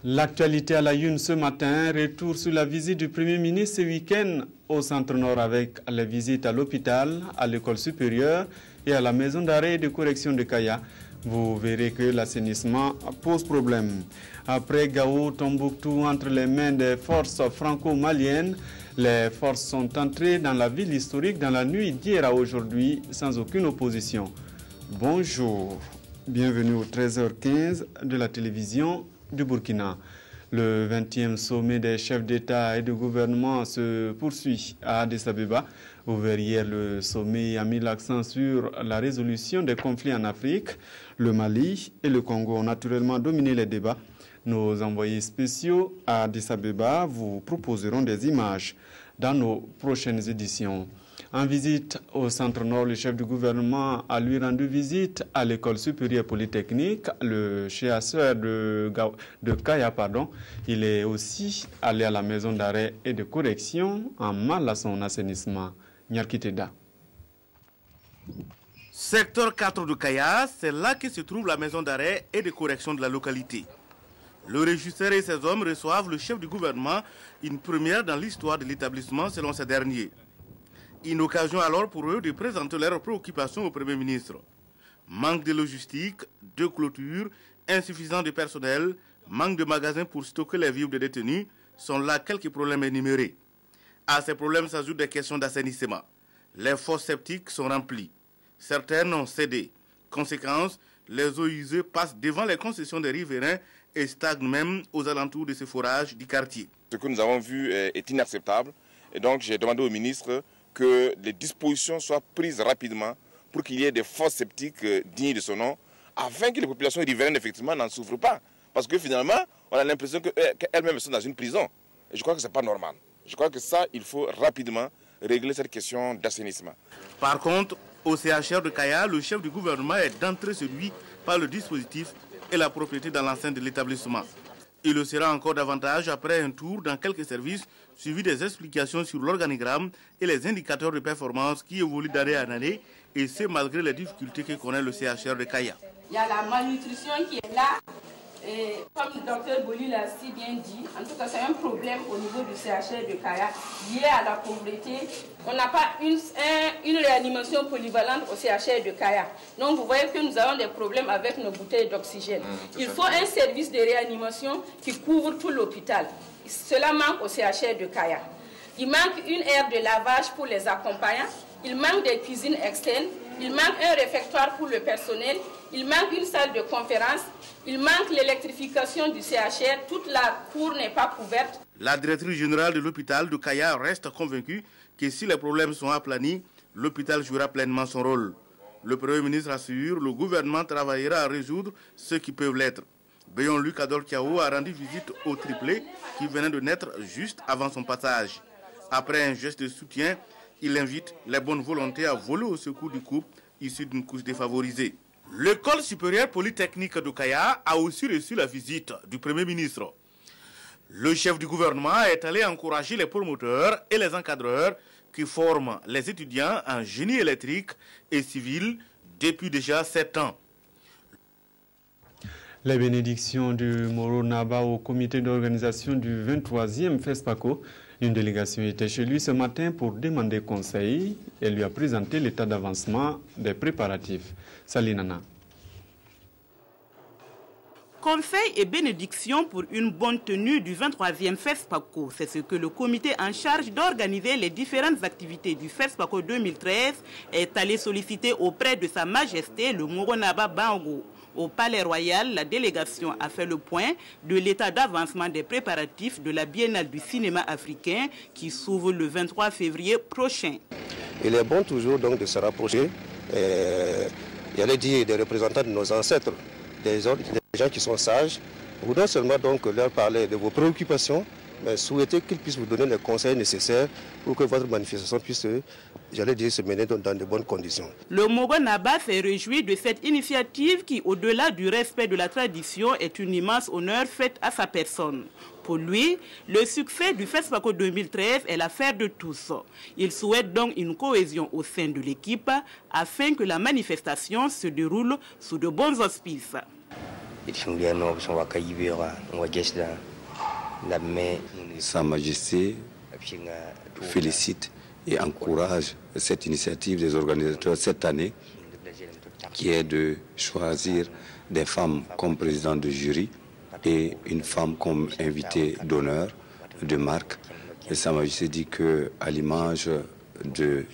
L'actualité à la une ce matin, retour sur la visite du Premier ministre ce week-end au Centre-Nord avec les visites à l'hôpital, à l'école supérieure et à la maison d'arrêt et de correction de Kaya. Vous verrez que l'assainissement pose problème. Après Gao, Tombouctou, entre les mains des forces franco-maliennes, les forces sont entrées dans la ville historique dans la nuit d'hier à aujourd'hui sans aucune opposition. Bonjour, bienvenue au 13h15 de la télévision du Burkina. Le 20e sommet des chefs d'État et de gouvernement se poursuit à Addis Abeba. Ouvert hier, le sommet a mis l'accent sur la résolution des conflits en Afrique. Le Mali et le Congo ont naturellement dominé les débats. Nos envoyés spéciaux à Addis Abeba vous proposeront des images dans nos prochaines éditions. En visite au Centre-Nord, le chef du gouvernement a lui rendu visite à l'école supérieure polytechnique, le chasseur de Kaya. Il est aussi allé à la maison d'arrêt et de correction en mal à son assainissement. Nyarkiteda. Secteur 4 de Kaya, c'est là que se trouve la maison d'arrêt et de correction de la localité. Le régisseur et ses hommes reçoivent le chef du gouvernement, une première dans l'histoire de l'établissement selon ces derniers. Une occasion alors pour eux de présenter leurs préoccupations au Premier ministre. Manque de logistique, de clôture, insuffisant de personnel, manque de magasins pour stocker les vivres des détenus sont là quelques problèmes énumérés. À ces problèmes s'ajoutent des questions d'assainissement. Les fosses septiques sont remplies. Certaines ont cédé. Conséquence, les eaux usées passent devant les concessions des riverains et stagnent même aux alentours de ce forage du quartier. Ce que nous avons vu est inacceptable et donc j'ai demandé au ministre que les dispositions soient prises rapidement pour qu'il y ait des fosses septiques dignes de son nom, afin que les populations riveraines effectivement n'en souffrent pas. Parce que finalement, on a l'impression qu'elles-mêmes sont dans une prison. Et je crois que ce n'est pas normal. Je crois que ça, il faut rapidement régler cette question d'assainissement. Par contre, au CHR de Kaya, le chef du gouvernement est d'entrée séduit par le dispositif et la propriété dans l'enceinte de l'établissement. Il le sera encore davantage après un tour dans quelques services, suivi des explications sur l'organigramme et les indicateurs de performance qui évoluent d'année en année, et ce malgré les difficultés que connaît le CHR de Kaya. Il y a la malnutrition qui est là, et comme le docteur Boli l'a si bien dit, en tout cas c'est un problème au niveau du CHR de Kaya lié à la pauvreté. On n'a pas une réanimation polyvalente au CHR de Kaya. Donc vous voyez que nous avons des problèmes avec nos bouteilles d'oxygène. Il faut un service de réanimation qui couvre tout l'hôpital. Cela manque au CHR de Kaya. Il manque une aire de lavage pour les accompagnants. Il manque des cuisines externes. Il manque un réfectoire pour le personnel. Il manque une salle de conférence. Il manque l'électrification du CHR. Toute la cour n'est pas couverte. La directrice générale de l'hôpital de Kaya reste convaincue que si les problèmes sont aplanis, l'hôpital jouera pleinement son rôle. Le Premier ministre assure, le gouvernement travaillera à résoudre ceux qui peuvent l'être. Béon Luc Adol Kiao a rendu visite au triplé qui venait de naître juste avant son passage. Après un geste de soutien, il invite les bonnes volontés à voler au secours du couple issu d'une couche défavorisée. L'école supérieure polytechnique de Kaya a aussi reçu la visite du Premier ministre. Le chef du gouvernement est allé encourager les promoteurs et les encadreurs qui forment les étudiants en génie électrique et civil depuis déjà 7 ans. Les bénédictions du Moro Naba au comité d'organisation du 23e FESPACO. Une délégation était chez lui ce matin pour demander conseil et lui a présenté l'état d'avancement des préparatifs. Salinana. Conseil et bénédiction pour une bonne tenue du 23e FESPACO. C'est ce que le comité en charge d'organiser les différentes activités du FESPACO 2013 est allé solliciter auprès de Sa Majesté le Moro Naba Bango. Au Palais Royal, la délégation a fait le point de l'état d'avancement des préparatifs de la Biennale du cinéma africain qui s'ouvre le 23 février prochain. Il est bon toujours donc de se rapprocher, j'allais dire, des représentants de nos ancêtres, des gens qui sont sages, ou non seulement donc leur parler de vos préoccupations, mais souhaiter qu'ils puissent vous donner les conseils nécessaires pour que votre manifestation puisse, j'allais dire, se mener dans de bonnes conditions. Le Mogo Naba s'est réjoui de cette initiative qui, au-delà du respect de la tradition, est une immense honneur faite à sa personne. Pour lui, le succès du FESPACO 2013 est l'affaire de tous. Il souhaite donc une cohésion au sein de l'équipe afin que la manifestation se déroule sous de bons auspices. Sa Majesté félicite et encourage cette initiative des organisateurs cette année, qui est de choisir des femmes comme président de jury et une femme comme invitée d'honneur de marque. Et Sa Majesté dit qu'à l'image de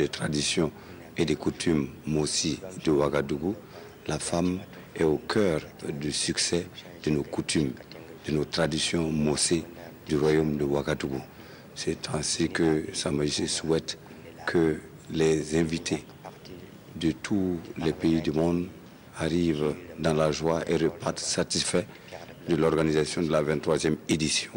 traditions et des coutumes Mossi de Ouagadougou, la femme est au cœur du succès de nos coutumes, de nos traditions Mossi du royaume de Ouagadougou. C'est ainsi que Sa Majesté souhaite que les invités de tous les pays du monde arrivent dans la joie et repartent satisfaits de l'organisation de la 23e édition.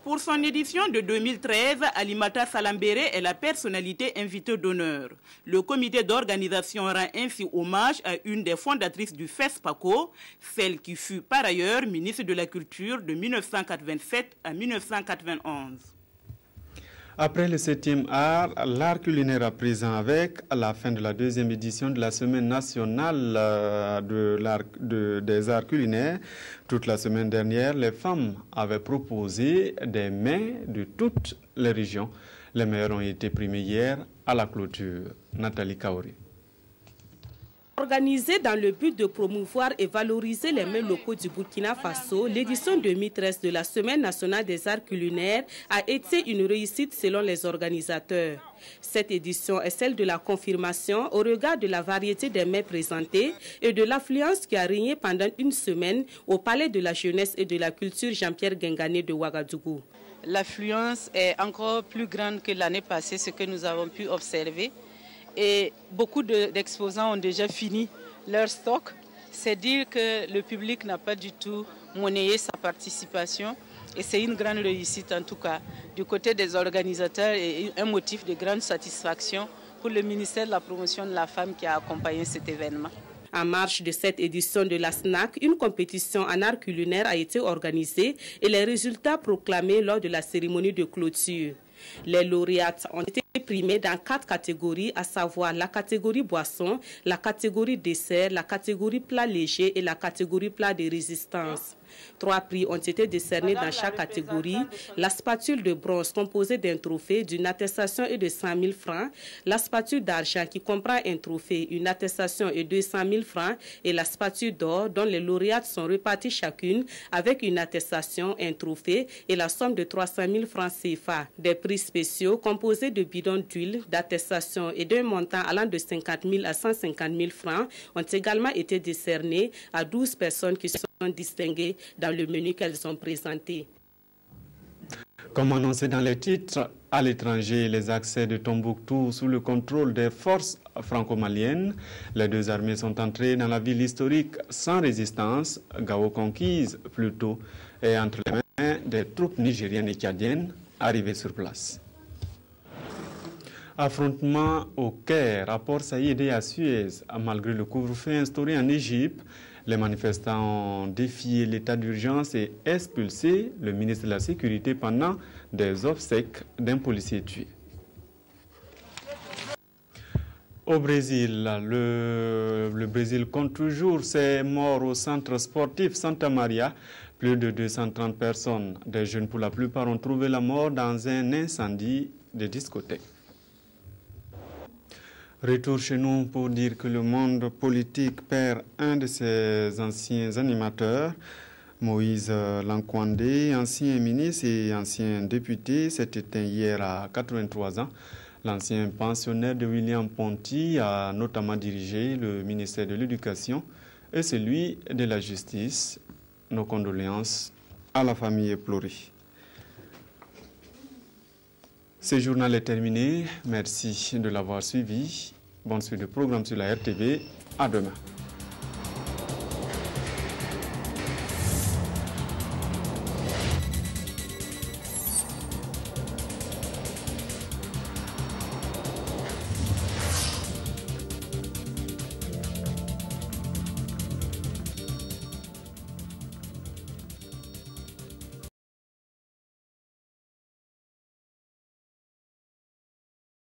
Pour son édition de 2013, Alimata Salambere est la personnalité invitée d'honneur. Le comité d'organisation rend ainsi hommage à une des fondatrices du FESPACO, celle qui fut par ailleurs ministre de la Culture de 1987 à 1991. Après le 7e art, l'art culinaire à présent avec la fin de la 2e édition de la Semaine nationale des arts culinaires. Toute la semaine dernière, les femmes avaient proposé des mets de toutes les régions. Les meilleurs ont été primés hier à la clôture. Nathalie Kaori. Organisée dans le but de promouvoir et valoriser les mets locaux du Burkina Faso, l'édition 2013 de la Semaine nationale des arts culinaires a été une réussite selon les organisateurs. Cette édition est celle de la confirmation au regard de la variété des mets présentés et de l'affluence qui a régné pendant une semaine au Palais de la Jeunesse et de la Culture Jean-Pierre Guingané de Ouagadougou. L'affluence est encore plus grande que l'année passée, ce que nous avons pu observer. Et beaucoup d'exposants ont déjà fini leur stock. C'est dire que le public n'a pas du tout monnayé sa participation. Et c'est une grande réussite en tout cas du côté des organisateurs et un motif de grande satisfaction pour le ministère de la Promotion de la Femme qui a accompagné cet événement. En marge de cette édition de la SNAC, une compétition en art culinaire a été organisée et les résultats proclamés lors de la cérémonie de clôture. Les lauréates ont été primés dans 4 catégories, à savoir la catégorie boisson, la catégorie dessert, la catégorie plat léger et la catégorie plat de résistance. 3 prix ont été décernés dans chaque catégorie. La spatule de bronze composée d'un trophée, d'une attestation et de 100 000 francs. La spatule d'argent qui comprend un trophée, une attestation et 200 000 francs. Et la spatule d'or dont les lauréates sont reparties chacune avec une attestation, un trophée et la somme de 300 000 francs CFA. Des prix spéciaux composés de bidons d'huile, d'attestation et d'un montant allant de 50 000 à 150 000 francs ont également été décernés à 12 personnes qui sont distinguées dans le menu qu'elles ont présenté. Comme annoncé dans les titres, à l'étranger, les accès de Tombouctou sous le contrôle des forces franco-maliennes. Les 2 armées sont entrées dans la ville historique sans résistance, Gao conquise plutôt, et entre les mains des troupes nigériennes et tchadiennes arrivées sur place. Affrontement au Caire, rapport Saïd à Suez. Malgré le couvre-feu instauré en Égypte, les manifestants ont défié l'état d'urgence et expulsé le ministre de la Sécurité pendant des obsèques d'un policier tué. Au Brésil, le Brésil compte toujours ses morts au centre sportif Santa Maria. Plus de 230 personnes, des jeunes pour la plupart, ont trouvé la mort dans un incendie de discothèque. Retour chez nous pour dire que le monde politique perd un de ses anciens animateurs, Moïse Lankwandé, ancien ministre et ancien député, s'est éteint hier à 83 ans. L'ancien pensionnaire de William Ponty a notamment dirigé le ministère de l'Éducation et celui de la Justice. Nos condoléances à la famille éplorée. Ce journal est terminé. Merci de l'avoir suivi. Bonne suite de programme sur la RTV. À demain.